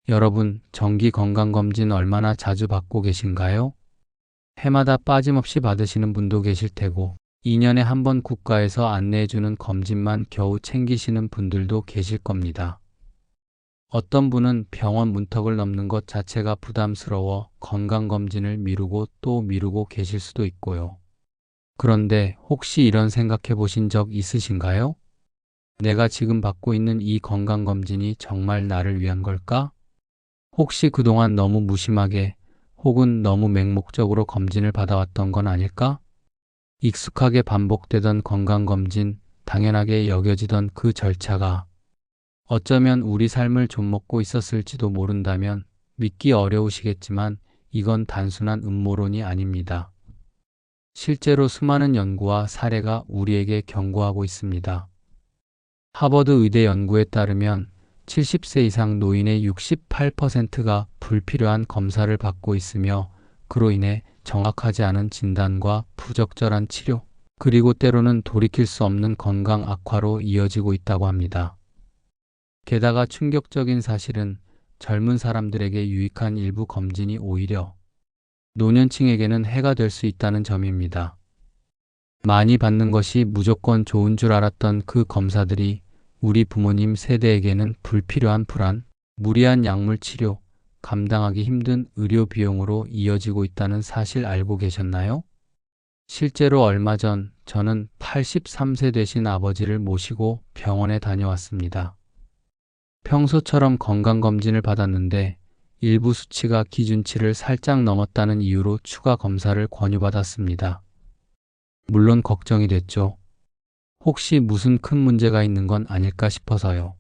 여러분, 정기 건강검진 얼마나 자주 받고 계신가요? 해마다 빠짐없이 받으시는 분도 계실 테고, 2년에 한 번 국가에서 안내해주는 검진만 겨우 챙기시는 분들도 계실 겁니다. 어떤 분은 병원 문턱을 넘는 것 자체가 부담스러워 건강검진을 미루고 또 미루고 계실 수도 있고요. 그런데 혹시 이런 생각해 보신 적 있으신가요? 내가 지금 받고 있는 이 건강검진이 정말 나를 위한 걸까? 혹시 그동안 너무 무심하게 혹은 너무 맹목적으로 검진을 받아왔던 건 아닐까? 익숙하게 반복되던 건강검진, 당연하게 여겨지던 그 절차가 어쩌면 우리 삶을 좀먹고 있었을지도 모른다면 믿기 어려우시겠지만 이건 단순한 음모론이 아닙니다. 실제로 수많은 연구와 사례가 우리에게 경고하고 있습니다. 하버드 의대 연구에 따르면 70세 이상 노인의 68%가 불필요한 검사를 받고 있으며 그로 인해 정확하지 않은 진단과 부적절한 치료, 그리고 때로는 돌이킬 수 없는 건강 악화로 이어지고 있다고 합니다. 게다가 충격적인 사실은 젊은 사람들에게 유익한 일부 검진이 오히려 노년층에게는 해가 될 수 있다는 점입니다. 많이 받는 것이 무조건 좋은 줄 알았던 그 검사들이 우리 부모님 세대에게는 불필요한 불안, 무리한 약물 치료, 감당하기 힘든 의료 비용으로 이어지고 있다는 사실 알고 계셨나요? 실제로 얼마 전 저는 83세 되신 아버지를 모시고 병원에 다녀왔습니다. 평소처럼 건강검진을 받았는데 일부 수치가 기준치를 살짝 넘었다는 이유로 추가 검사를 권유받았습니다. 물론 걱정이 됐죠. 혹시 무슨 큰 문제가 있는 건 아닐까 싶어서요.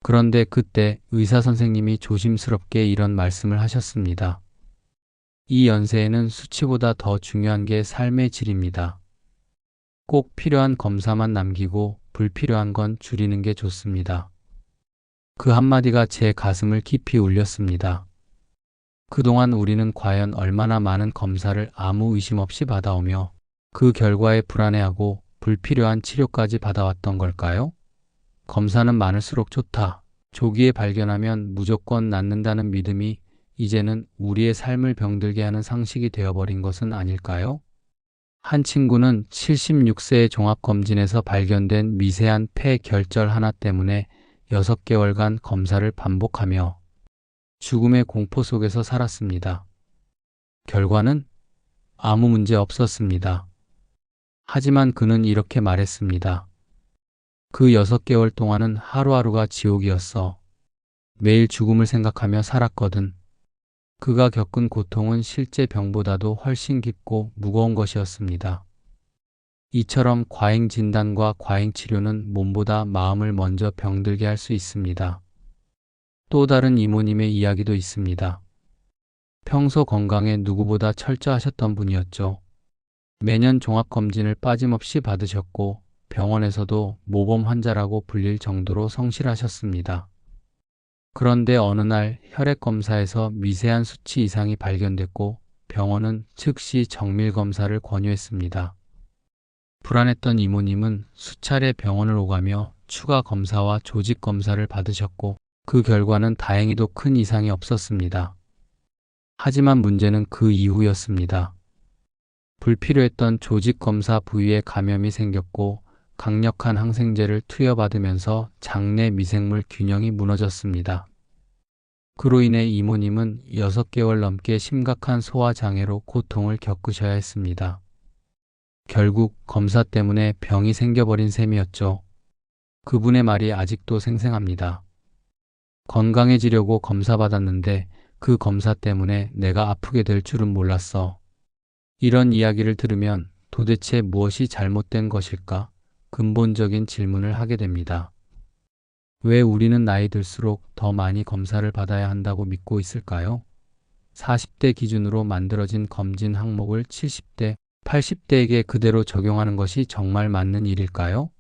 그런데 그때 의사 선생님이 조심스럽게 이런 말씀을 하셨습니다. 이 연세에는 수치보다 더 중요한 게 삶의 질입니다. 꼭 필요한 검사만 남기고 불필요한 건 줄이는 게 좋습니다. 그 한마디가 제 가슴을 깊이 울렸습니다. 그동안 우리는 과연 얼마나 많은 검사를 아무 의심 없이 받아오며 그 결과에 불안해하고 불필요한 치료까지 받아왔던 걸까요? 검사는 많을수록 좋다. 조기에 발견하면 무조건 낫는다는 믿음이 이제는 우리의 삶을 병들게 하는 상식이 되어버린 것은 아닐까요? 한 친구는 76세의 종합검진에서 발견된 미세한 폐 결절 하나 때문에 6개월간 검사를 반복하며 죽음의 공포 속에서 살았습니다. 결과는 아무 문제 없었습니다. 하지만 그는 이렇게 말했습니다. 그 6개월 동안은 하루하루가 지옥이었어. 매일 죽음을 생각하며 살았거든. 그가 겪은 고통은 실제 병보다도 훨씬 깊고 무거운 것이었습니다. 이처럼 과잉 진단과 과잉 치료는 몸보다 마음을 먼저 병들게 할 수 있습니다. 또 다른 이모님의 이야기도 있습니다. 평소 건강에 누구보다 철저하셨던 분이었죠. 매년 종합검진을 빠짐없이 받으셨고 병원에서도 모범 환자라고 불릴 정도로 성실하셨습니다. 그런데 어느 날 혈액 검사에서 미세한 수치 이상이 발견됐고 병원은 즉시 정밀 검사를 권유했습니다. 불안했던 이모님은 수차례 병원을 오가며 추가 검사와 조직 검사를 받으셨고 그 결과는 다행히도 큰 이상이 없었습니다. 하지만 문제는 그 이후였습니다. 불필요했던 조직 검사 부위에 감염이 생겼고 강력한 항생제를 투여받으면서 장내 미생물 균형이 무너졌습니다. 그로 인해 이모님은 6개월 넘게 심각한 소화장애로 고통을 겪으셔야 했습니다. 결국 검사 때문에 병이 생겨버린 셈이었죠. 그분의 말이 아직도 생생합니다. 건강해지려고 검사 받았는데 그 검사 때문에 내가 아프게 될 줄은 몰랐어. 이런 이야기를 들으면 도대체 무엇이 잘못된 것일까? 근본적인 질문을 하게 됩니다. 왜 우리는 나이 들수록 더 많이 검사를 받아야 한다고 믿고 있을까요? 40대 기준으로 만들어진 검진 항목을 70대, 80대에게 그대로 적용하는 것이 정말 맞는 일일까요?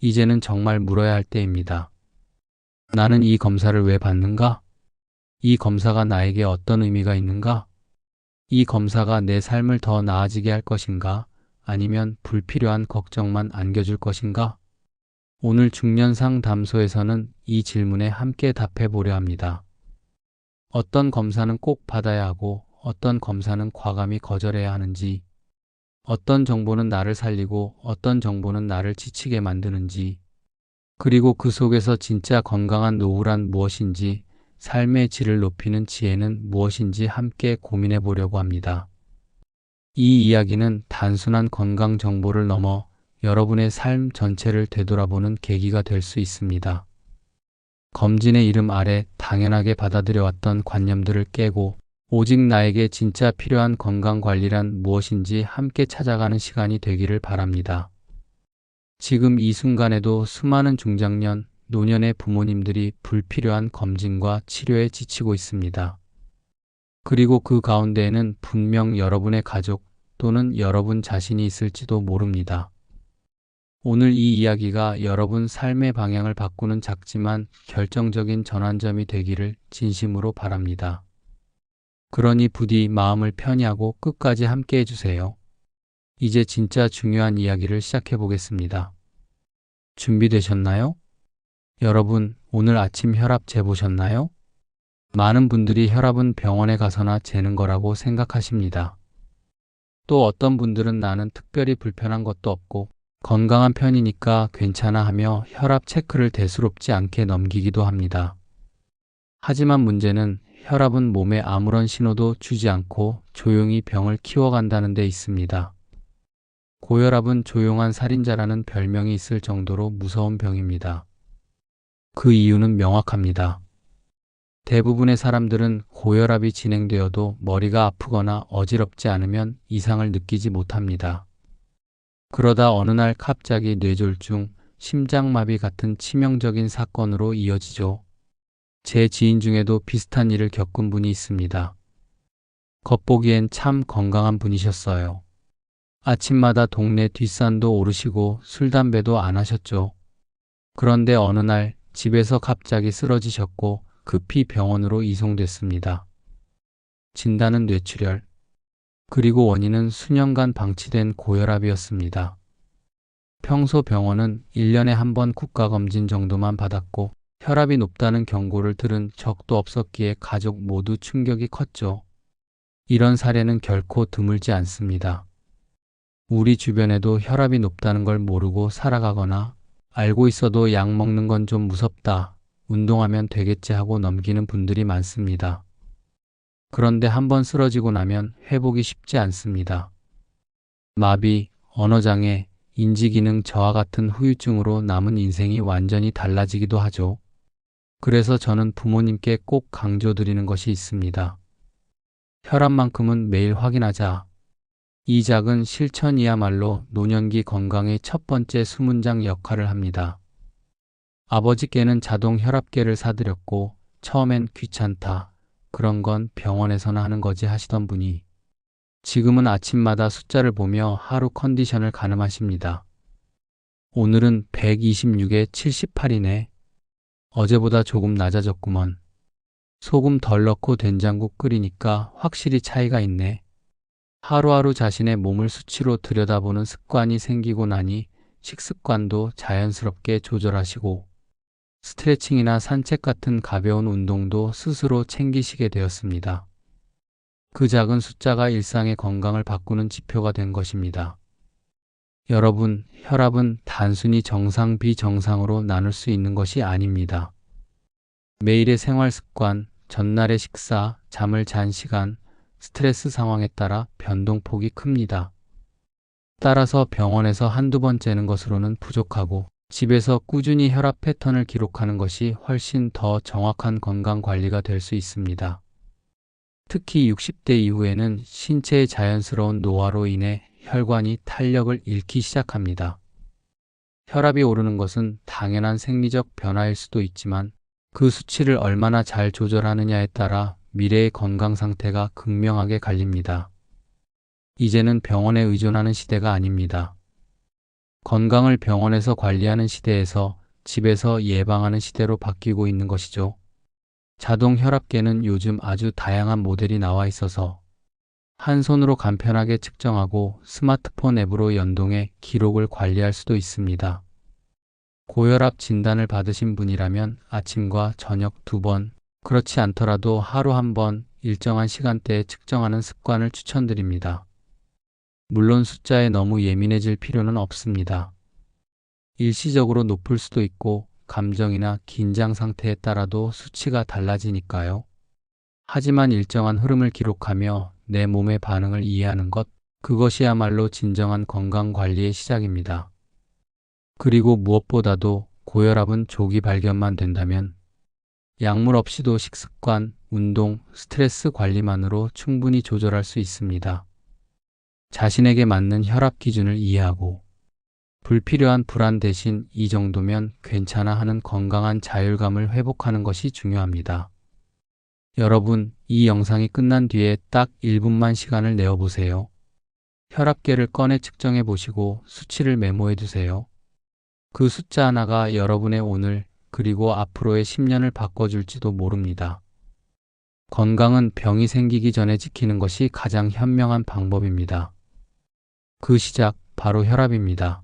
이제는 정말 물어야 할 때입니다. 나는 이 검사를 왜 받는가? 이 검사가 나에게 어떤 의미가 있는가? 이 검사가 내 삶을 더 나아지게 할 것인가? 아니면 불필요한 걱정만 안겨줄 것인가? 오늘 중년 상담소에서는 이 질문에 함께 답해 보려 합니다. 어떤 검사는 꼭 받아야 하고 어떤 검사는 과감히 거절해야 하는지, 어떤 정보는 나를 살리고 어떤 정보는 나를 지치게 만드는지, 그리고 그 속에서 진짜 건강한 노후란 무엇인지, 삶의 질을 높이는 지혜는 무엇인지 함께 고민해 보려고 합니다. 이 이야기는 단순한 건강 정보를 넘어 여러분의 삶 전체를 되돌아보는 계기가 될 수 있습니다. 검진의 이름 아래 당연하게 받아들여왔던 관념들을 깨고 오직 나에게 진짜 필요한 건강관리란 무엇인지 함께 찾아가는 시간이 되기를 바랍니다. 지금 이 순간에도 수많은 중장년, 노년의 부모님들이 불필요한 검진과 치료에 지치고 있습니다. 그리고 그 가운데에는 분명 여러분의 가족 또는 여러분 자신이 있을지도 모릅니다. 오늘 이 이야기가 여러분 삶의 방향을 바꾸는 작지만 결정적인 전환점이 되기를 진심으로 바랍니다. 그러니 부디 마음을 편히 하고 끝까지 함께 해주세요. 이제 진짜 중요한 이야기를 시작해 보겠습니다. 준비되셨나요? 여러분, 오늘 아침 혈압 재보셨나요? 많은 분들이 혈압은 병원에 가서나 재는 거라고 생각하십니다. 또 어떤 분들은 나는 특별히 불편한 것도 없고 건강한 편이니까 괜찮아 하며 혈압 체크를 대수롭지 않게 넘기기도 합니다. 하지만 문제는 혈압은 몸에 아무런 신호도 주지 않고 조용히 병을 키워간다는 데 있습니다. 고혈압은 조용한 살인자라는 별명이 있을 정도로 무서운 병입니다. 그 이유는 명확합니다. 대부분의 사람들은 고혈압이 진행되어도 머리가 아프거나 어지럽지 않으면 이상을 느끼지 못합니다. 그러다 어느 날 갑자기 뇌졸중, 심장마비 같은 치명적인 사건으로 이어지죠. 제 지인 중에도 비슷한 일을 겪은 분이 있습니다. 겉보기엔 참 건강한 분이셨어요. 아침마다 동네 뒷산도 오르시고 술, 담배도 안 하셨죠. 그런데 어느 날 집에서 갑자기 쓰러지셨고 급히 병원으로 이송됐습니다. 진단은 뇌출혈, 그리고 원인은 수년간 방치된 고혈압이었습니다. 평소 병원은 1년에 한 번 국가검진 정도만 받았고 혈압이 높다는 경고를 들은 적도 없었기에 가족 모두 충격이 컸죠. 이런 사례는 결코 드물지 않습니다. 우리 주변에도 혈압이 높다는 걸 모르고 살아가거나 알고 있어도 약 먹는 건 좀 무섭다, 운동하면 되겠지 하고 넘기는 분들이 많습니다. 그런데 한번 쓰러지고 나면 회복이 쉽지 않습니다. 마비, 언어장애, 인지기능 저하 같은 후유증으로 남은 인생이 완전히 달라지기도 하죠. 그래서 저는 부모님께 꼭 강조드리는 것이 있습니다. 혈압만큼은 매일 확인하자. 이 작은 실천이야말로 노년기 건강의 첫 번째 수문장 역할을 합니다. 아버지께는 자동 혈압계를 사드렸고 처음엔 귀찮다, 그런 건 병원에서나 하는 거지 하시던 분이 지금은 아침마다 숫자를 보며 하루 컨디션을 가늠하십니다. 오늘은 126에 78이네. 어제보다 조금 낮아졌구먼. 소금 덜 넣고 된장국 끓이니까 확실히 차이가 있네. 하루하루 자신의 몸을 수치로 들여다보는 습관이 생기고 나니 식습관도 자연스럽게 조절하시고 스트레칭이나 산책 같은 가벼운 운동도 스스로 챙기시게 되었습니다. 그 작은 숫자가 일상의 건강을 바꾸는 지표가 된 것입니다. 여러분, 혈압은 단순히 정상, 비정상으로 나눌 수 있는 것이 아닙니다. 매일의 생활 습관, 전날의 식사, 잠을 잔 시간, 스트레스 상황에 따라 변동폭이 큽니다. 따라서 병원에서 한두 번 재는 것으로는 부족하고 집에서 꾸준히 혈압 패턴을 기록하는 것이 훨씬 더 정확한 건강 관리가 될 수 있습니다. 특히 60대 이후에는 신체의 자연스러운 노화로 인해 혈관이 탄력을 잃기 시작합니다. 혈압이 오르는 것은 당연한 생리적 변화일 수도 있지만 그 수치를 얼마나 잘 조절하느냐에 따라 미래의 건강 상태가 극명하게 갈립니다. 이제는 병원에 의존하는 시대가 아닙니다. 건강을 병원에서 관리하는 시대에서 집에서 예방하는 시대로 바뀌고 있는 것이죠. 자동 혈압계는 요즘 아주 다양한 모델이 나와 있어서 한 손으로 간편하게 측정하고 스마트폰 앱으로 연동해 기록을 관리할 수도 있습니다. 고혈압 진단을 받으신 분이라면 아침과 저녁 2번 그렇지 않더라도 하루 한 번 일정한 시간대에 측정하는 습관을 추천드립니다. 물론 숫자에 너무 예민해질 필요는 없습니다. 일시적으로 높을 수도 있고 감정이나 긴장 상태에 따라도 수치가 달라지니까요. 하지만 일정한 흐름을 기록하며 내 몸의 반응을 이해하는 것, 그것이야말로 진정한 건강 관리의 시작입니다. 그리고 무엇보다도 고혈압은 조기 발견만 된다면 약물 없이도 식습관, 운동, 스트레스 관리만으로 충분히 조절할 수 있습니다. 자신에게 맞는 혈압 기준을 이해하고 불필요한 불안 대신 이 정도면 괜찮아 하는 건강한 자율감을 회복하는 것이 중요합니다. 여러분, 이 영상이 끝난 뒤에 딱 1분만 시간을 내어보세요. 혈압계를 꺼내 측정해 보시고 수치를 메모해 두세요. 그 숫자 하나가 여러분의 오늘 그리고 앞으로의 10년을 바꿔줄지도 모릅니다. 건강은 병이 생기기 전에 지키는 것이 가장 현명한 방법입니다. 그 시작, 바로 혈압입니다.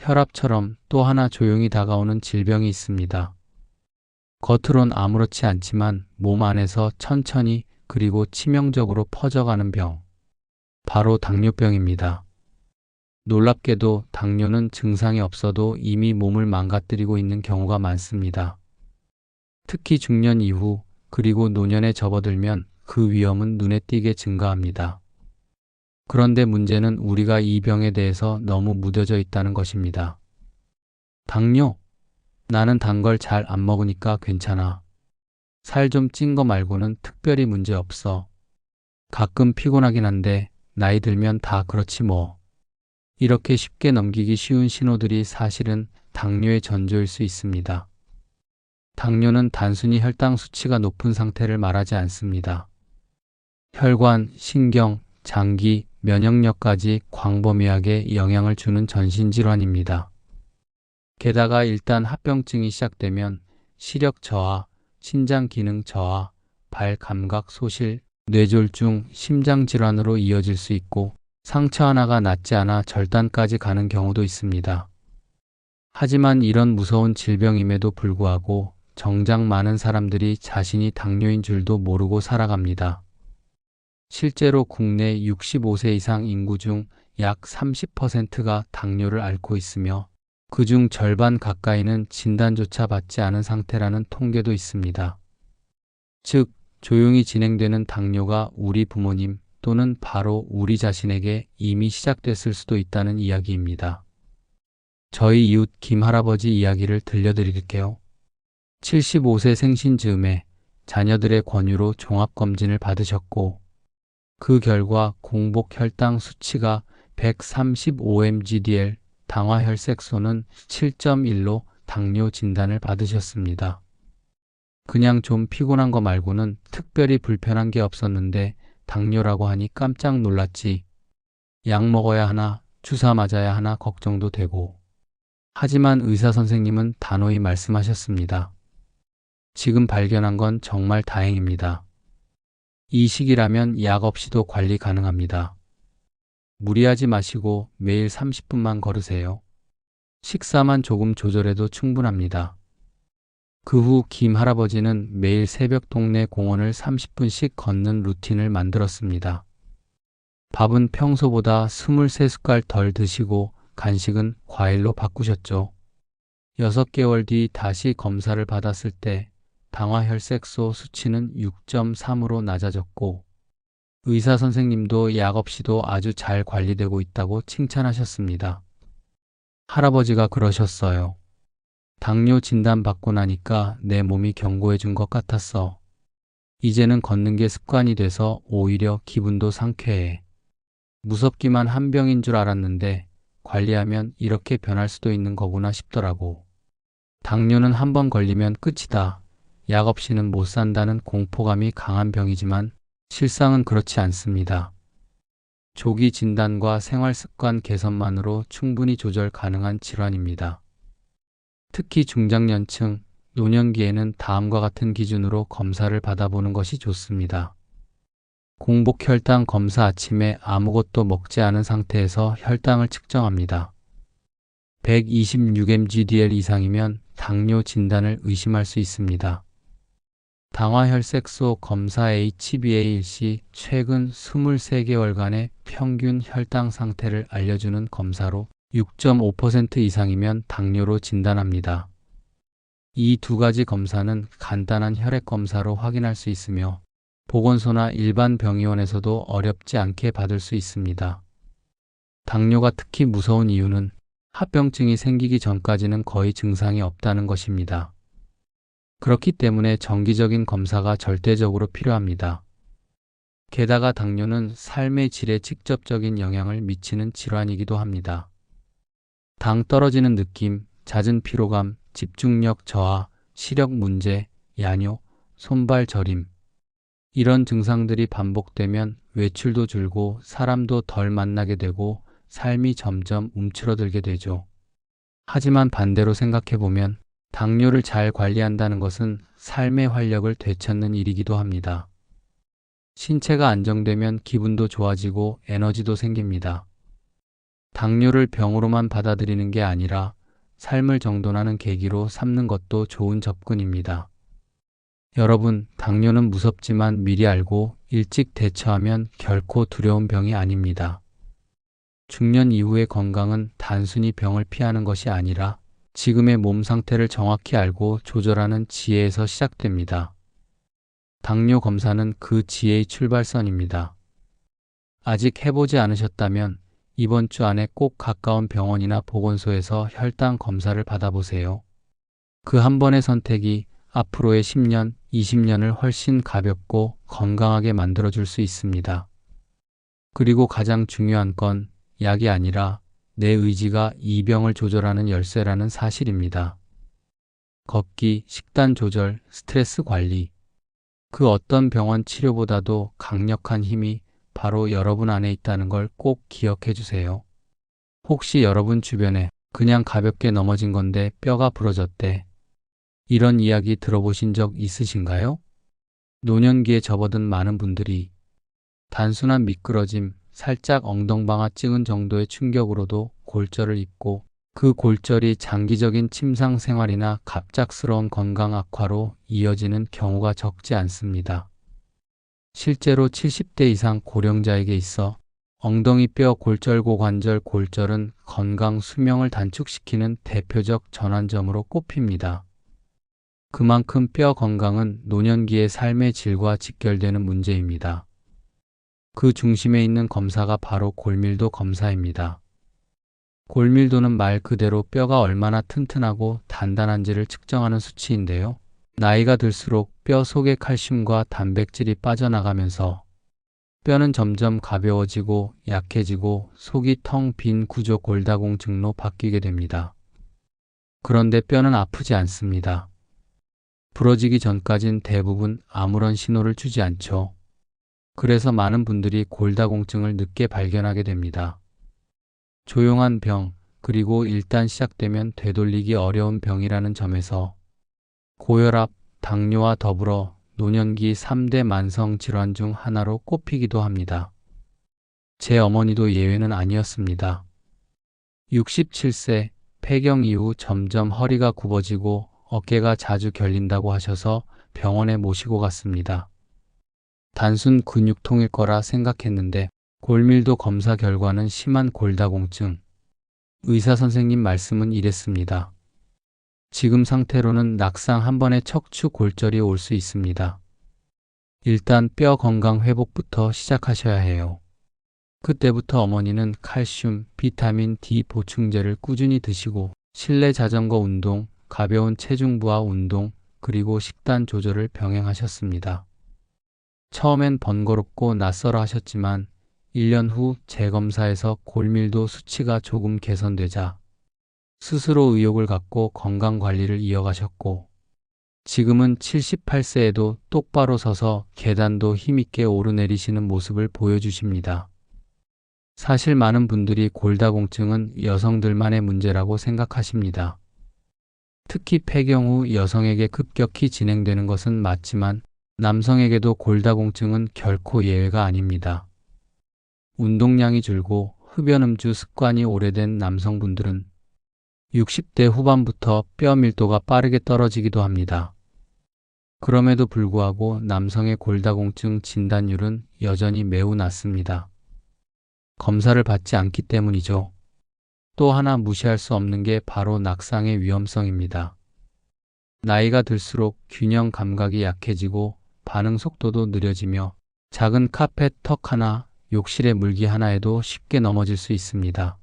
혈압처럼 또 하나 조용히 다가오는 질병이 있습니다. 겉으론 아무렇지 않지만 몸 안에서 천천히 그리고 치명적으로 퍼져가는 병. 바로 당뇨병입니다. 놀랍게도 당뇨는 증상이 없어도 이미 몸을 망가뜨리고 있는 경우가 많습니다. 특히 중년 이후 그리고 노년에 접어들면 그 위험은 눈에 띄게 증가합니다. 그런데 문제는 우리가 이 병에 대해서 너무 무뎌져 있다는 것입니다. 당뇨? 나는 단 걸 잘 안 먹으니까 괜찮아. 살 좀 찐 거 말고는 특별히 문제 없어. 가끔 피곤하긴 한데 나이 들면 다 그렇지 뭐. 이렇게 쉽게 넘기기 쉬운 신호들이 사실은 당뇨의 전조일 수 있습니다. 당뇨는 단순히 혈당 수치가 높은 상태를 말하지 않습니다. 혈관, 신경, 장기, 면역력까지 광범위하게 영향을 주는 전신질환입니다. 게다가 일단 합병증이 시작되면 시력 저하, 신장 기능 저하, 발 감각 소실, 뇌졸중, 심장 질환으로 이어질 수 있고 상처 하나가 낫지 않아 절단까지 가는 경우도 있습니다. 하지만 이런 무서운 질병임에도 불구하고 정작 많은 사람들이 자신이 당뇨인 줄도 모르고 살아갑니다. 실제로 국내 65세 이상 인구 중 약 30%가 당뇨를 앓고 있으며 그중 절반 가까이는 진단조차 받지 않은 상태라는 통계도 있습니다. 즉, 조용히 진행되는 당뇨가 우리 부모님 또는 바로 우리 자신에게 이미 시작됐을 수도 있다는 이야기입니다. 저희 이웃 김 할아버지 이야기를 들려드릴게요. 75세 생신 즈음에 자녀들의 권유로 종합검진을 받으셨고 그 결과 공복 혈당 수치가 135mg/dl, 당화혈색소는 7.1로 당뇨 진단을 받으셨습니다. 그냥 좀 피곤한 거 말고는 특별히 불편한 게 없었는데 당뇨라고 하니 깜짝 놀랐지. 약 먹어야 하나, 주사 맞아야 하나 걱정도 되고. 하지만 의사 선생님은 단호히 말씀하셨습니다. 지금 발견한 건 정말 다행입니다. 이 시기라면 약 없이도 관리 가능합니다. 무리하지 마시고 매일 30분만 걸으세요. 식사만 조금 조절해도 충분합니다. 그 후 김 할아버지는 매일 새벽 동네 공원을 30분씩 걷는 루틴을 만들었습니다. 밥은 평소보다 23숟갈 덜 드시고 간식은 과일로 바꾸셨죠. 6개월 뒤 다시 검사를 받았을 때 당화혈색소 수치는 6.3으로 낮아졌고 의사 선생님도 약 없이도 아주 잘 관리되고 있다고 칭찬하셨습니다. 할아버지가 그러셨어요. 당뇨 진단 받고 나니까 내 몸이 경고해 준 것 같았어. 이제는 걷는 게 습관이 돼서 오히려 기분도 상쾌해. 무섭기만 한 병인 줄 알았는데 관리하면 이렇게 변할 수도 있는 거구나 싶더라고. 당뇨는 한 번 걸리면 끝이다. 약 없이는 못 산다는 공포감이 강한 병이지만 실상은 그렇지 않습니다. 조기 진단과 생활 습관 개선만으로 충분히 조절 가능한 질환입니다. 특히 중장년층, 노년기에는 다음과 같은 기준으로 검사를 받아보는 것이 좋습니다. 공복 혈당 검사 아침에 아무것도 먹지 않은 상태에서 혈당을 측정합니다. 126mg/dl 이상이면 당뇨 진단을 의심할 수 있습니다. 당화혈색소 검사 HbA1c 최근 23개월간의 평균 혈당 상태를 알려주는 검사로 6.5% 이상이면 당뇨로 진단합니다. 이 두 가지 검사는 간단한 혈액 검사로 확인할 수 있으며 보건소나 일반 병의원에서도 어렵지 않게 받을 수 있습니다. 당뇨가 특히 무서운 이유는 합병증이 생기기 전까지는 거의 증상이 없다는 것입니다. 그렇기 때문에 정기적인 검사가 절대적으로 필요합니다. 게다가 당뇨는 삶의 질에 직접적인 영향을 미치는 질환이기도 합니다. 당 떨어지는 느낌, 잦은 피로감, 집중력 저하, 시력 문제, 야뇨, 손발 저림. 이런 증상들이 반복되면 외출도 줄고 사람도 덜 만나게 되고 삶이 점점 움츠러들게 되죠. 하지만 반대로 생각해보면 당뇨를 잘 관리한다는 것은 삶의 활력을 되찾는 일이기도 합니다. 신체가 안정되면 기분도 좋아지고 에너지도 생깁니다. 당뇨를 병으로만 받아들이는 게 아니라 삶을 정돈하는 계기로 삼는 것도 좋은 접근입니다. 여러분, 당뇨는 무섭지만 미리 알고 일찍 대처하면 결코 두려운 병이 아닙니다. 중년 이후의 건강은 단순히 병을 피하는 것이 아니라 지금의 몸 상태를 정확히 알고 조절하는 지혜에서 시작됩니다. 당뇨 검사는 그 지혜의 출발선입니다. 아직 해보지 않으셨다면 이번 주 안에 꼭 가까운 병원이나 보건소에서 혈당 검사를 받아보세요. 그 한 번의 선택이 앞으로의 10년, 20년을 훨씬 가볍고 건강하게 만들어줄 수 있습니다. 그리고 가장 중요한 건 약이 아니라 내 의지가 이 병을 조절하는 열쇠라는 사실입니다. 걷기, 식단 조절, 스트레스 관리. 그 어떤 병원 치료보다도 강력한 힘이 바로 여러분 안에 있다는 걸 꼭 기억해 주세요. 혹시 여러분 주변에 그냥 가볍게 넘어진 건데 뼈가 부러졌대. 이런 이야기 들어보신 적 있으신가요? 노년기에 접어든 많은 분들이 단순한 미끄러짐, 살짝 엉덩방아 찍은 정도의 충격으로도 골절을 입고 그 골절이 장기적인 침상 생활이나 갑작스러운 건강 악화로 이어지는 경우가 적지 않습니다. 실제로 70대 이상 고령자에게 있어 엉덩이 뼈 골절고관절 골절은 건강 수명을 단축시키는 대표적 전환점으로 꼽힙니다. 그만큼 뼈 건강은 노년기의 삶의 질과 직결되는 문제입니다. 그 중심에 있는 검사가 바로 골밀도 검사입니다. 골밀도는 말 그대로 뼈가 얼마나 튼튼하고 단단한지를 측정하는 수치인데요. 나이가 들수록 뼈 속의 칼슘과 단백질이 빠져나가면서 뼈는 점점 가벼워지고 약해지고 속이 텅 빈 구조 골다공증로 바뀌게 됩니다. 그런데 뼈는 아프지 않습니다. 부러지기 전까진 대부분 아무런 신호를 주지 않죠. 그래서 많은 분들이 골다공증을 늦게 발견하게 됩니다. 조용한 병, 그리고 일단 시작되면 되돌리기 어려운 병이라는 점에서 고혈압, 당뇨와 더불어 노년기 3대 만성 질환 중 하나로 꼽히기도 합니다. 제 어머니도 예외는 아니었습니다. 67세 폐경 이후 점점 허리가 굽어지고 어깨가 자주 결린다고 하셔서 병원에 모시고 갔습니다. 단순 근육통일 거라 생각했는데 골밀도 검사 결과는 심한 골다공증. 의사 선생님 말씀은 이랬습니다. 지금 상태로는 낙상 한 번에 척추 골절이 올 수 있습니다. 일단 뼈 건강 회복부터 시작하셔야 해요. 그때부터 어머니는 칼슘, 비타민 D 보충제를 꾸준히 드시고 실내 자전거 운동, 가벼운 체중 부하 운동, 그리고 식단 조절을 병행하셨습니다. 처음엔 번거롭고 낯설어 하셨지만 1년 후 재검사에서 골밀도 수치가 조금 개선되자 스스로 의욕을 갖고 건강관리를 이어가셨고 지금은 78세에도 똑바로 서서 계단도 힘있게 오르내리시는 모습을 보여주십니다. 사실 많은 분들이 골다공증은 여성들만의 문제라고 생각하십니다. 특히 폐경 후 여성에게 급격히 진행되는 것은 맞지만 남성에게도 골다공증은 결코 예외가 아닙니다. 운동량이 줄고 흡연 음주 습관이 오래된 남성분들은 60대 후반부터 뼈 밀도가 빠르게 떨어지기도 합니다. 그럼에도 불구하고 남성의 골다공증 진단율은 여전히 매우 낮습니다. 검사를 받지 않기 때문이죠. 또 하나 무시할 수 없는 게 바로 낙상의 위험성입니다. 나이가 들수록 균형 감각이 약해지고 반응 속도도 느려지며 작은 카펫 턱 하나, 욕실의 물기 하나에도 쉽게 넘어질 수 있습니다.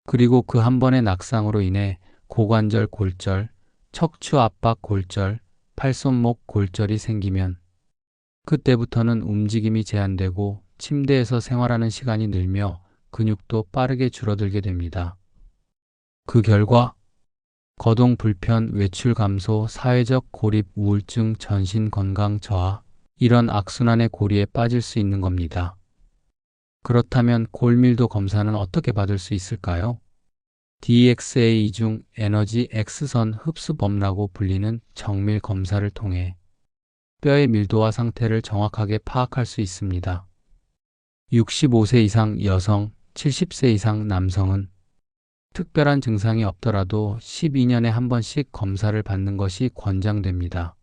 그리고 그 한 번의 낙상으로 인해 고관절 골절, 척추 압박 골절, 팔손목 골절이 생기면 그때부터는 움직임이 제한되고 침대에서 생활하는 시간이 늘며 근육도 빠르게 줄어들게 됩니다. 그 결과 거동 불편, 외출 감소, 사회적 고립, 우울증, 전신 건강 저하, 이런 악순환의 고리에 빠질 수 있는 겁니다. 그렇다면 골밀도 검사는 어떻게 받을 수 있을까요? DXA 중 에너지 X선 흡수범라고 불리는 정밀 검사를 통해 뼈의 밀도와 상태를 정확하게 파악할 수 있습니다. 65세 이상 여성, 70세 이상 남성은 특별한 증상이 없더라도 12년에 한 번씩 검사를 받는 것이 권장됩니다.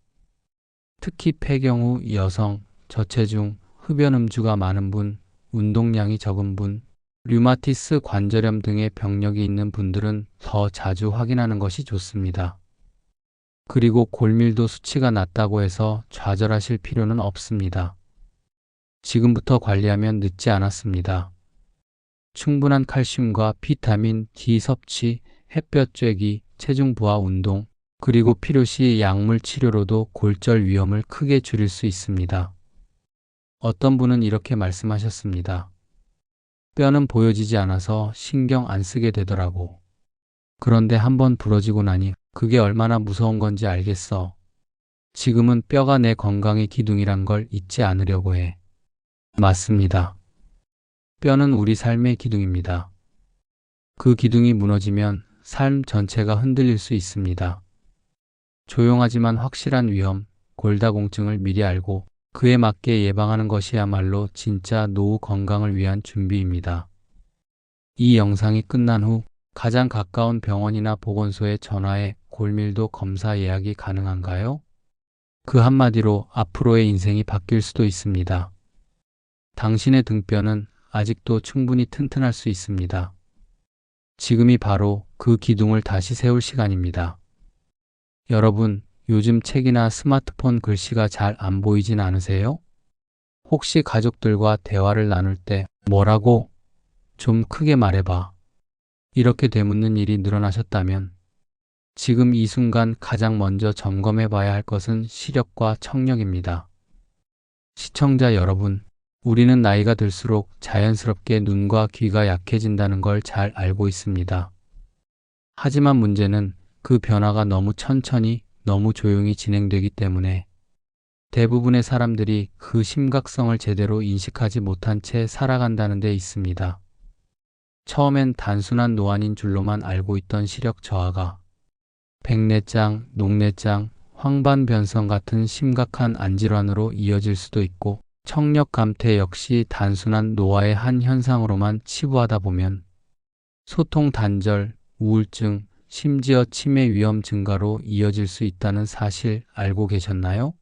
특히 폐경 후 여성, 저체중, 흡연 음주가 많은 분, 운동량이 적은 분, 류마티스 관절염 등의 병력이 있는 분들은 더 자주 확인하는 것이 좋습니다. 그리고 골밀도 수치가 낮다고 해서 좌절하실 필요는 없습니다. 지금부터 관리하면 늦지 않았습니다. 충분한 칼슘과 비타민 D 섭취, 햇볕 쬐기, 체중 부하 운동, 그리고 필요시 약물 치료로도 골절 위험을 크게 줄일 수 있습니다. 어떤 분은 이렇게 말씀하셨습니다. 뼈는 보여지지 않아서 신경 안 쓰게 되더라고. 그런데 한번 부러지고 나니 그게 얼마나 무서운 건지 알겠어. 지금은 뼈가 내 건강의 기둥이란 걸 잊지 않으려고 해. 맞습니다. 뼈는 우리 삶의 기둥입니다. 그 기둥이 무너지면 삶 전체가 흔들릴 수 있습니다. 조용하지만 확실한 위험, 골다공증을 미리 알고 그에 맞게 예방하는 것이야말로 진짜 노후 건강을 위한 준비입니다. 이 영상이 끝난 후 가장 가까운 병원이나 보건소에 전화해 골밀도 검사 예약이 가능한가요? 그 한마디로 앞으로의 인생이 바뀔 수도 있습니다. 당신의 등뼈는 아직도 충분히 튼튼할 수 있습니다. 지금이 바로 그 기둥을 다시 세울 시간입니다. 여러분, 요즘 책이나 스마트폰 글씨가 잘 안 보이진 않으세요? 혹시 가족들과 대화를 나눌 때 뭐라고? 좀 크게 말해봐. 이렇게 되묻는 일이 늘어나셨다면 지금 이 순간 가장 먼저 점검해 봐야 할 것은 시력과 청력입니다. 시청자 여러분, 우리는 나이가 들수록 자연스럽게 눈과 귀가 약해진다는 걸 잘 알고 있습니다. 하지만 문제는 그 변화가 너무 천천히, 너무 조용히 진행되기 때문에 대부분의 사람들이 그 심각성을 제대로 인식하지 못한 채 살아간다는 데 있습니다. 처음엔 단순한 노안인 줄로만 알고 있던 시력 저하가 백내장, 녹내장, 황반변성 같은 심각한 안질환으로 이어질 수도 있고 청력 감퇴 역시 단순한 노화의 한 현상으로만 치부하다 보면 소통 단절, 우울증, 심지어 치매 위험 증가로 이어질 수 있다는 사실 알고 계셨나요?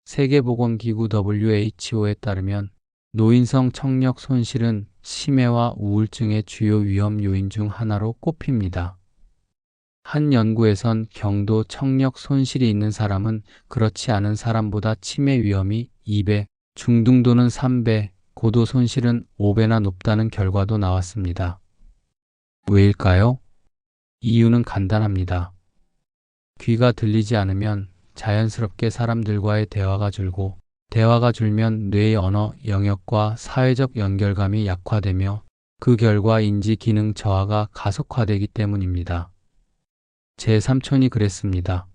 세계보건기구 WHO에 따르면 노인성 청력 손실은 치매와 우울증의 주요 위험 요인 중 하나로 꼽힙니다. 한 연구에선 경도 청력 손실이 있는 사람은 그렇지 않은 사람보다 치매 위험이 2배, 중등도는 3배, 고도 손실은 5배나 높다는 결과도 나왔습니다. 왜일까요? 이유는 간단합니다. 귀가 들리지 않으면 자연스럽게 사람들과의 대화가 줄고 대화가 줄면 뇌의 언어 영역과 사회적 연결감이 약화되며 그 결과 인지 기능 저하가 가속화되기 때문입니다. 제 삼촌이 그랬습니다.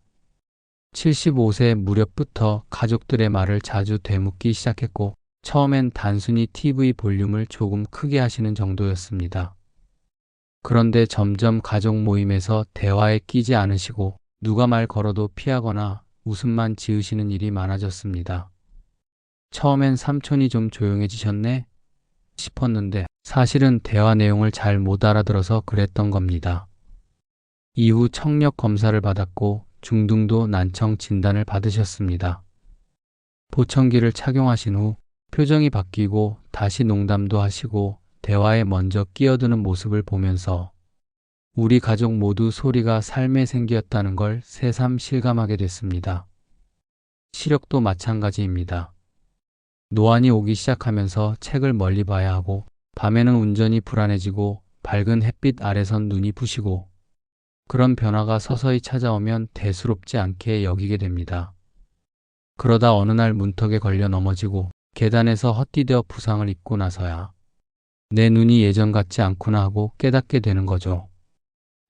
75세 무렵부터 가족들의 말을 자주 되묻기 시작했고 처음엔 단순히 TV 볼륨을 조금 크게 하시는 정도였습니다. 그런데 점점 가족 모임에서 대화에 끼지 않으시고 누가 말 걸어도 피하거나 웃음만 지으시는 일이 많아졌습니다. 처음엔 삼촌이 좀 조용해지셨네 싶었는데 사실은 대화 내용을 잘 못 알아들어서 그랬던 겁니다. 이후 청력 검사를 받았고 중등도 난청 진단을 받으셨습니다. 보청기를 착용하신 후 표정이 바뀌고 다시 농담도 하시고 대화에 먼저 끼어드는 모습을 보면서 우리 가족 모두 소리가 삶의 생기였다는 걸 새삼 실감하게 됐습니다. 시력도 마찬가지입니다. 노안이 오기 시작하면서 책을 멀리 봐야 하고 밤에는 운전이 불안해지고 밝은 햇빛 아래선 눈이 부시고 그런 변화가 서서히 찾아오면 대수롭지 않게 여기게 됩니다. 그러다 어느 날 문턱에 걸려 넘어지고 계단에서 헛디뎌 부상을 입고 나서야 내 눈이 예전 같지 않구나 하고 깨닫게 되는 거죠.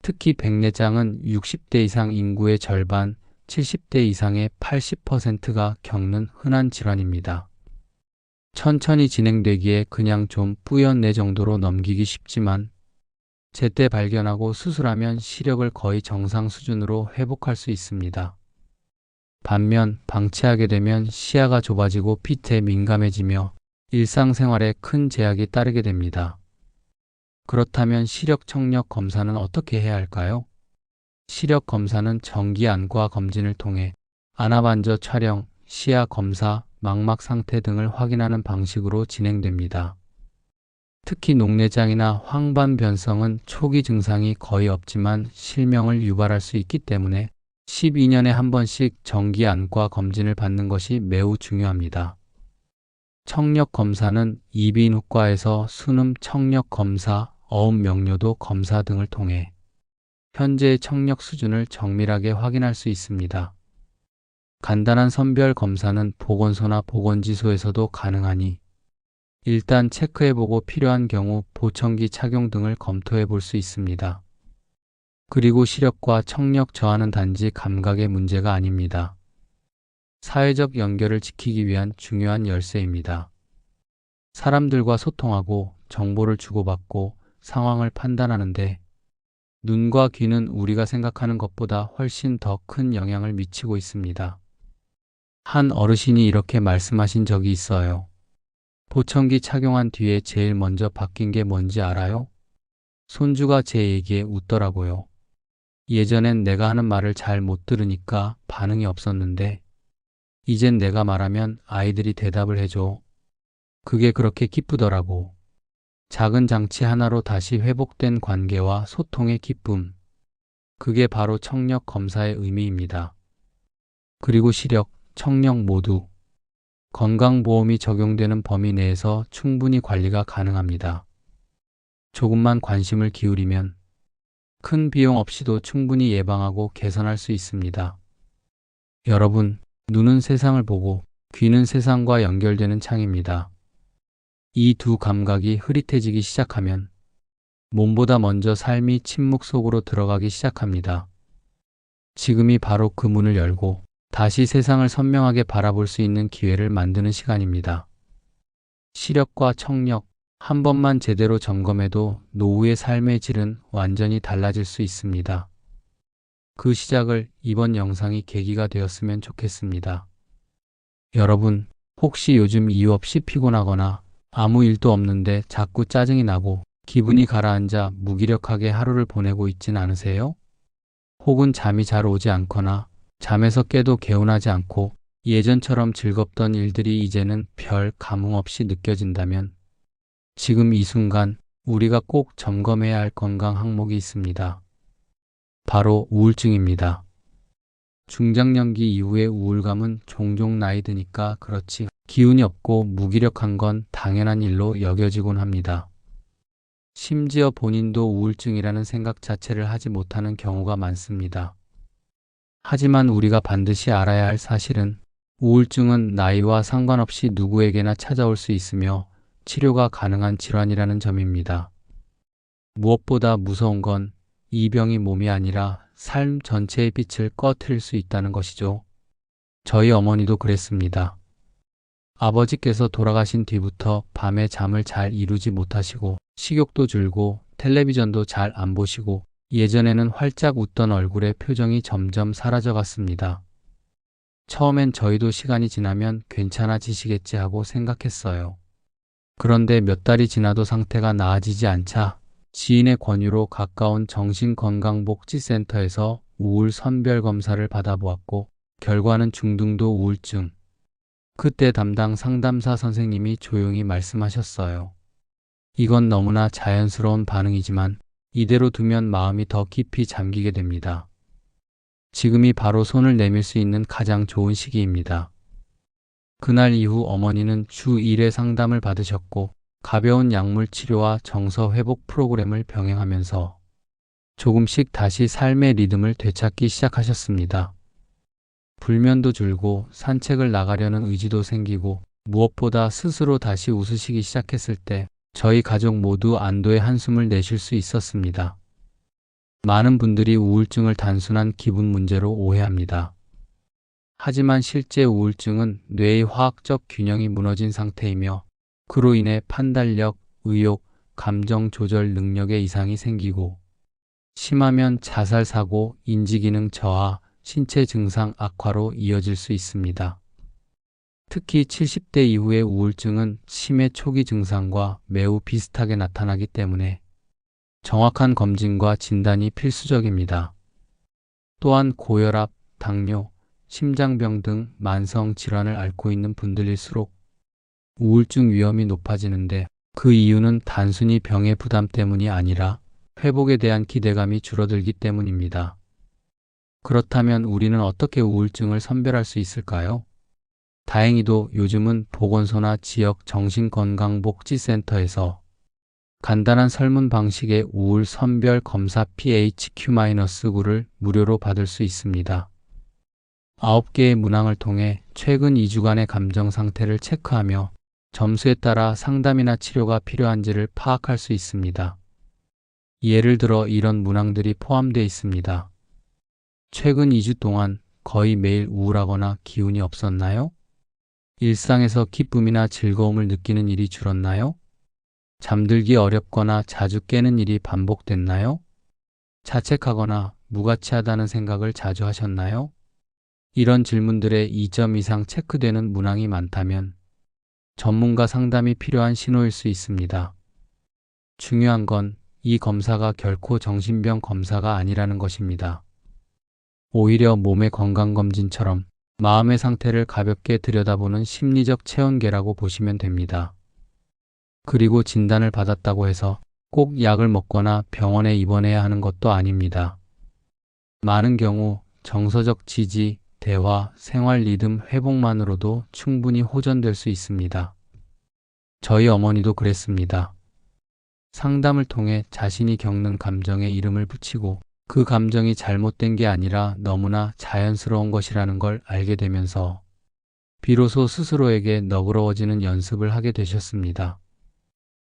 특히 백내장은 60대 이상 인구의 절반, 70대 이상의 80%가 겪는 흔한 질환입니다. 천천히 진행되기에 그냥 좀 뿌연내 정도로 넘기기 쉽지만 제때 발견하고 수술하면 시력을 거의 정상 수준으로 회복할 수 있습니다. 반면 방치하게 되면 시야가 좁아지고 빛에 민감해지며 일상생활에 큰 제약이 따르게 됩니다. 그렇다면 시력 청력 검사는 어떻게 해야 할까요? 시력 검사는 정기 안과 검진을 통해 안아반저 촬영, 시야 검사, 망막 상태 등을 확인하는 방식으로 진행됩니다. 특히 녹내장이나 황반변성은 초기 증상이 거의 없지만 실명을 유발할 수 있기 때문에 12년에 한 번씩 정기 안과 검진을 받는 것이 매우 중요합니다. 청력 검사는 이비인후과에서 순음 청력 검사, 어음 명료도 검사 등을 통해 현재의 청력 수준을 정밀하게 확인할 수 있습니다. 간단한 선별 검사는 보건소나 보건지소에서도 가능하니 일단 체크해보고 필요한 경우 보청기 착용 등을 검토해 볼 수 있습니다. 그리고 시력과 청력 저하는 단지 감각의 문제가 아닙니다. 사회적 연결을 지키기 위한 중요한 열쇠입니다. 사람들과 소통하고 정보를 주고받고 상황을 판단하는데 눈과 귀는 우리가 생각하는 것보다 훨씬 더 큰 영향을 미치고 있습니다. 한 어르신이 이렇게 말씀하신 적이 있어요. 보청기 착용한 뒤에 제일 먼저 바뀐 게 뭔지 알아요? 손주가 제 얘기에 웃더라고요. 예전엔 내가 하는 말을 잘 못 들으니까 반응이 없었는데 이젠 내가 말하면 아이들이 대답을 해줘. 그게 그렇게 기쁘더라고. 작은 장치 하나로 다시 회복된 관계와 소통의 기쁨. 그게 바로 청력 검사의 의미입니다. 그리고 시력, 청력 모두 건강보험이 적용되는 범위 내에서 충분히 관리가 가능합니다. 조금만 관심을 기울이면 큰 비용 없이도 충분히 예방하고 개선할 수 있습니다. 여러분, 눈은 세상을 보고 귀는 세상과 연결되는 창입니다. 이 두 감각이 흐릿해지기 시작하면 몸보다 먼저 삶이 침묵 속으로 들어가기 시작합니다. 지금이 바로 그 문을 열고 다시 세상을 선명하게 바라볼 수 있는 기회를 만드는 시간입니다. 시력과 청력, 한 번만 제대로 점검해도 노후의 삶의 질은 완전히 달라질 수 있습니다. 그 시작을 이번 영상이 계기가 되었으면 좋겠습니다. 여러분, 혹시 요즘 이유 없이 피곤하거나 아무 일도 없는데 자꾸 짜증이 나고 기분이 가라앉아 무기력하게 하루를 보내고 있진 않으세요? 혹은 잠이 잘 오지 않거나 잠에서 깨도 개운하지 않고 예전처럼 즐겁던 일들이 이제는 별 감흥 없이 느껴진다면 지금 이 순간 우리가 꼭 점검해야 할 건강 항목이 있습니다. 바로 우울증입니다. 중장년기 이후의 우울감은 종종 나이 드니까 그렇지 기운이 없고 무기력한 건 당연한 일로 여겨지곤 합니다. 심지어 본인도 우울증이라는 생각 자체를 하지 못하는 경우가 많습니다. 하지만 우리가 반드시 알아야 할 사실은 우울증은 나이와 상관없이 누구에게나 찾아올 수 있으며 치료가 가능한 질환이라는 점입니다. 무엇보다 무서운 건 이 병이 몸이 아니라 삶 전체의 빛을 꺼트릴 수 있다는 것이죠. 저희 어머니도 그랬습니다. 아버지께서 돌아가신 뒤부터 밤에 잠을 잘 이루지 못하시고 식욕도 줄고 텔레비전도 잘 안 보시고 예전에는 활짝 웃던 얼굴의 표정이 점점 사라져갔습니다. 처음엔 저희도 시간이 지나면 괜찮아지시겠지 하고 생각했어요. 그런데 몇 달이 지나도 상태가 나아지지 않자 지인의 권유로 가까운 정신건강복지센터에서 우울 선별 검사를 받아보았고 결과는 중등도 우울증. 그때 담당 상담사 선생님이 조용히 말씀하셨어요. 이건 너무나 자연스러운 반응이지만 이대로 두면 마음이 더 깊이 잠기게 됩니다. 지금이 바로 손을 내밀 수 있는 가장 좋은 시기입니다. 그날 이후 어머니는 주 1회 상담을 받으셨고 가벼운 약물 치료와 정서 회복 프로그램을 병행하면서 조금씩 다시 삶의 리듬을 되찾기 시작하셨습니다. 불면도 줄고 산책을 나가려는 의지도 생기고 무엇보다 스스로 다시 웃으시기 시작했을 때 저희 가족 모두 안도의 한숨을 내쉴 수 있었습니다. 많은 분들이 우울증을 단순한 기분 문제로 오해합니다. 하지만 실제 우울증은 뇌의 화학적 균형이 무너진 상태이며 그로 인해 판단력, 의욕, 감정 조절 능력에 이상이 생기고 심하면 자살 사고, 인지기능 저하, 신체 증상 악화로 이어질 수 있습니다. 특히 70대 이후의 우울증은 치매 초기 증상과 매우 비슷하게 나타나기 때문에 정확한 검진과 진단이 필수적입니다. 또한 고혈압, 당뇨, 심장병 등 만성 질환을 앓고 있는 분들일수록 우울증 위험이 높아지는데 그 이유는 단순히 병의 부담 때문이 아니라 회복에 대한 기대감이 줄어들기 때문입니다. 그렇다면 우리는 어떻게 우울증을 선별할 수 있을까요? 다행히도 요즘은 보건소나 지역 정신건강복지센터에서 간단한 설문 방식의 우울 선별 검사 PHQ-9를 무료로 받을 수 있습니다. 9개의 문항을 통해 최근 2주간의 감정 상태를 체크하며 점수에 따라 상담이나 치료가 필요한지를 파악할 수 있습니다. 예를 들어 이런 문항들이 포함되어 있습니다. 최근 2주 동안 거의 매일 우울하거나 기운이 없었나요? 일상에서 기쁨이나 즐거움을 느끼는 일이 줄었나요? 잠들기 어렵거나 자주 깨는 일이 반복됐나요? 자책하거나 무가치하다는 생각을 자주 하셨나요? 이런 질문들에 2점 이상 체크되는 문항이 많다면 전문가 상담이 필요한 신호일 수 있습니다. 중요한 건 이 검사가 결코 정신병 검사가 아니라는 것입니다. 오히려 몸의 건강검진처럼 마음의 상태를 가볍게 들여다보는 심리적 체온계라고 보시면 됩니다. 그리고 진단을 받았다고 해서 꼭 약을 먹거나 병원에 입원해야 하는 것도 아닙니다. 많은 경우 정서적 지지, 대화, 생활 리듬 회복만으로도 충분히 호전될 수 있습니다. 저희 어머니도 그랬습니다. 상담을 통해 자신이 겪는 감정에 이름을 붙이고 그 감정이 잘못된 게 아니라 너무나 자연스러운 것이라는 걸 알게 되면서 비로소 스스로에게 너그러워지는 연습을 하게 되셨습니다.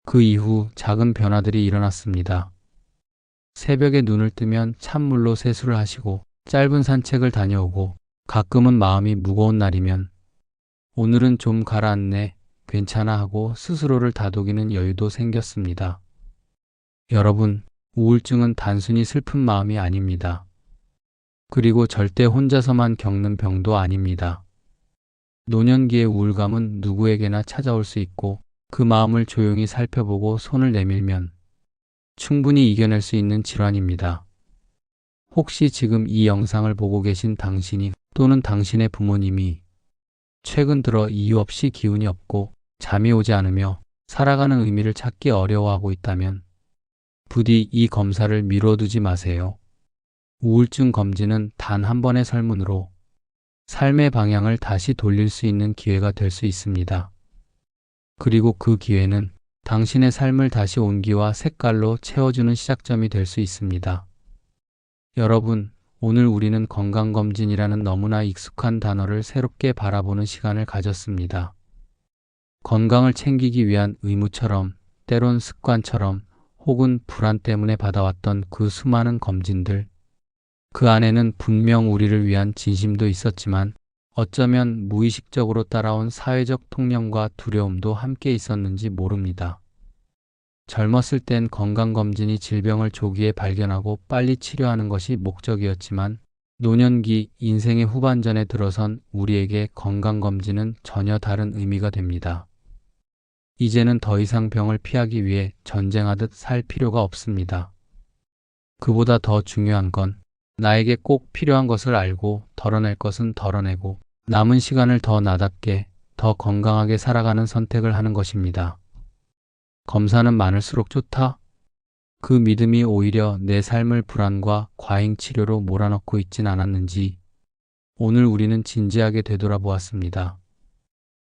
그 이후 작은 변화들이 일어났습니다. 새벽에 눈을 뜨면 찬물로 세수를 하시고 짧은 산책을 다녀오고 가끔은 마음이 무거운 날이면 오늘은 좀 가라앉네, 괜찮아 하고 스스로를 다독이는 여유도 생겼습니다. 여러분, 우울증은 단순히 슬픈 마음이 아닙니다. 그리고 절대 혼자서만 겪는 병도 아닙니다. 노년기의 우울감은 누구에게나 찾아올 수 있고 그 마음을 조용히 살펴보고 손을 내밀면 충분히 이겨낼 수 있는 질환입니다. 혹시 지금 이 영상을 보고 계신 당신이 또는 당신의 부모님이 최근 들어 이유 없이 기운이 없고 잠이 오지 않으며 살아가는 의미를 찾기 어려워하고 있다면 부디 이 검사를 미뤄두지 마세요. 우울증 검진은 단 한 번의 설문으로 삶의 방향을 다시 돌릴 수 있는 기회가 될 수 있습니다. 그리고 그 기회는 당신의 삶을 다시 온기와 색깔로 채워주는 시작점이 될 수 있습니다. 여러분, 오늘 우리는 건강검진이라는 너무나 익숙한 단어를 새롭게 바라보는 시간을 가졌습니다. 건강을 챙기기 위한 의무처럼, 때론 습관처럼, 혹은 불안 때문에 받아왔던 그 수많은 검진들. 그 안에는 분명 우리를 위한 진심도 있었지만 어쩌면 무의식적으로 따라온 사회적 통념과 두려움도 함께 있었는지 모릅니다. 젊었을 땐 건강검진이 질병을 조기에 발견하고 빨리 치료하는 것이 목적이었지만 노년기, 인생의 후반전에 들어선 우리에게 건강검진은 전혀 다른 의미가 됩니다. 이제는 더 이상 병을 피하기 위해 전쟁하듯 살 필요가 없습니다. 그보다 더 중요한 건 나에게 꼭 필요한 것을 알고 덜어낼 것은 덜어내고 남은 시간을 더 나답게, 더 건강하게 살아가는 선택을 하는 것입니다. 검사는 많을수록 좋다? 그 믿음이 오히려 내 삶을 불안과 과잉 치료로 몰아넣고 있진 않았는지 오늘 우리는 진지하게 되돌아보았습니다.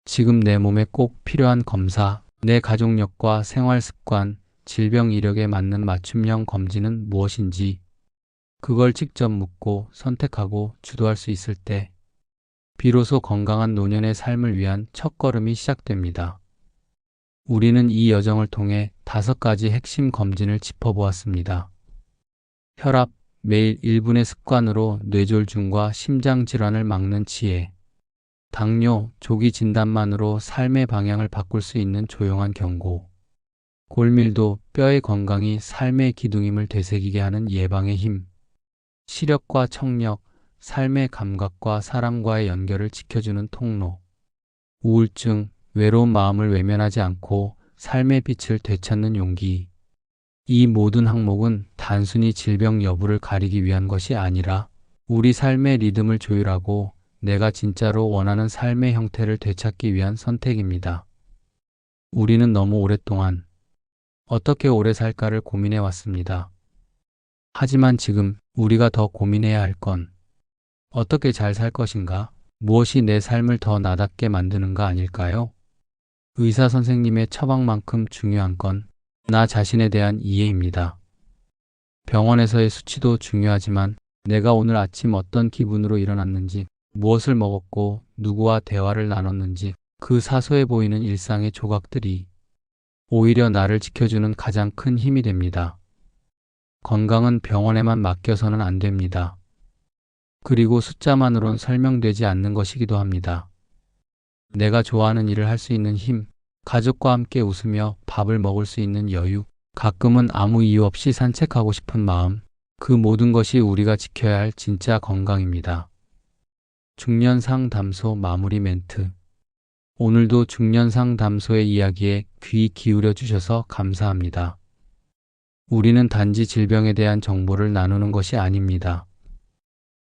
지금 내 몸에 꼭 필요한 검사, 내 가족력과 생활 습관, 질병 이력에 맞는 맞춤형 검진은 무엇인지 그걸 직접 묻고 선택하고 주도할 수 있을 때 비로소 건강한 노년의 삶을 위한 첫걸음이 시작됩니다. 우리는 이 여정을 통해 5가지 핵심 검진을 짚어보았습니다. 혈압, 매일 1분의 습관으로 뇌졸중과 심장질환을 막는 지혜. 당뇨, 조기 진단만으로 삶의 방향을 바꿀 수 있는 조용한 경고. 골밀도, 뼈의 건강이 삶의 기둥임을 되새기게 하는 예방의 힘. 시력과 청력, 삶의 감각과 사람과의 연결을 지켜주는 통로. 우울증, 외로운 마음을 외면하지 않고 삶의 빛을 되찾는 용기. 이 모든 항목은 단순히 질병 여부를 가리기 위한 것이 아니라 우리 삶의 리듬을 조율하고 내가 진짜로 원하는 삶의 형태를 되찾기 위한 선택입니다. 우리는 너무 오랫동안 어떻게 오래 살까를 고민해 왔습니다. 하지만 지금 우리가 더 고민해야 할 건 어떻게 잘 살 것인가? 무엇이 내 삶을 더 나답게 만드는가 아닐까요? 의사 선생님의 처방만큼 중요한 건 나 자신에 대한 이해입니다. 병원에서의 수치도 중요하지만 내가 오늘 아침 어떤 기분으로 일어났는지, 무엇을 먹었고 누구와 대화를 나눴는지 그 사소해 보이는 일상의 조각들이 오히려 나를 지켜주는 가장 큰 힘이 됩니다. 건강은 병원에만 맡겨서는 안 됩니다. 그리고 숫자만으론 설명되지 않는 것이기도 합니다. 내가 좋아하는 일을 할 수 있는 힘, 가족과 함께 웃으며 밥을 먹을 수 있는 여유, 가끔은 아무 이유 없이 산책하고 싶은 마음, 그 모든 것이 우리가 지켜야 할 진짜 건강입니다. 중년 상담소 마무리 멘트. 오늘도 중년 상담소의 이야기에 귀 기울여 주셔서 감사합니다. 우리는 단지 질병에 대한 정보를 나누는 것이 아닙니다.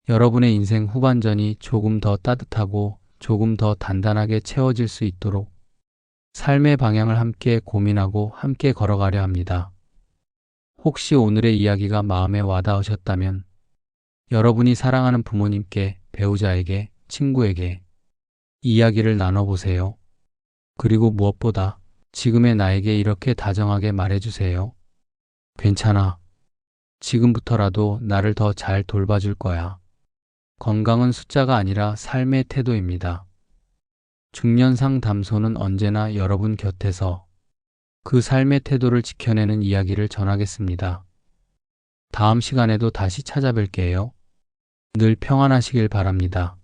여러분의 인생 후반전이 조금 더 따뜻하고 조금 더 단단하게 채워질 수 있도록 삶의 방향을 함께 고민하고 함께 걸어가려 합니다. 혹시 오늘의 이야기가 마음에 와닿으셨다면 여러분이 사랑하는 부모님께, 배우자에게, 친구에게 이야기를 나눠보세요. 그리고 무엇보다 지금의 나에게 이렇게 다정하게 말해주세요. 괜찮아. 지금부터라도 나를 더 잘 돌봐줄 거야. 건강은 숫자가 아니라 삶의 태도입니다. 중년 상담소는 언제나 여러분 곁에서 그 삶의 태도를 지켜내는 이야기를 전하겠습니다. 다음 시간에도 다시 찾아뵐게요. 늘 평안하시길 바랍니다.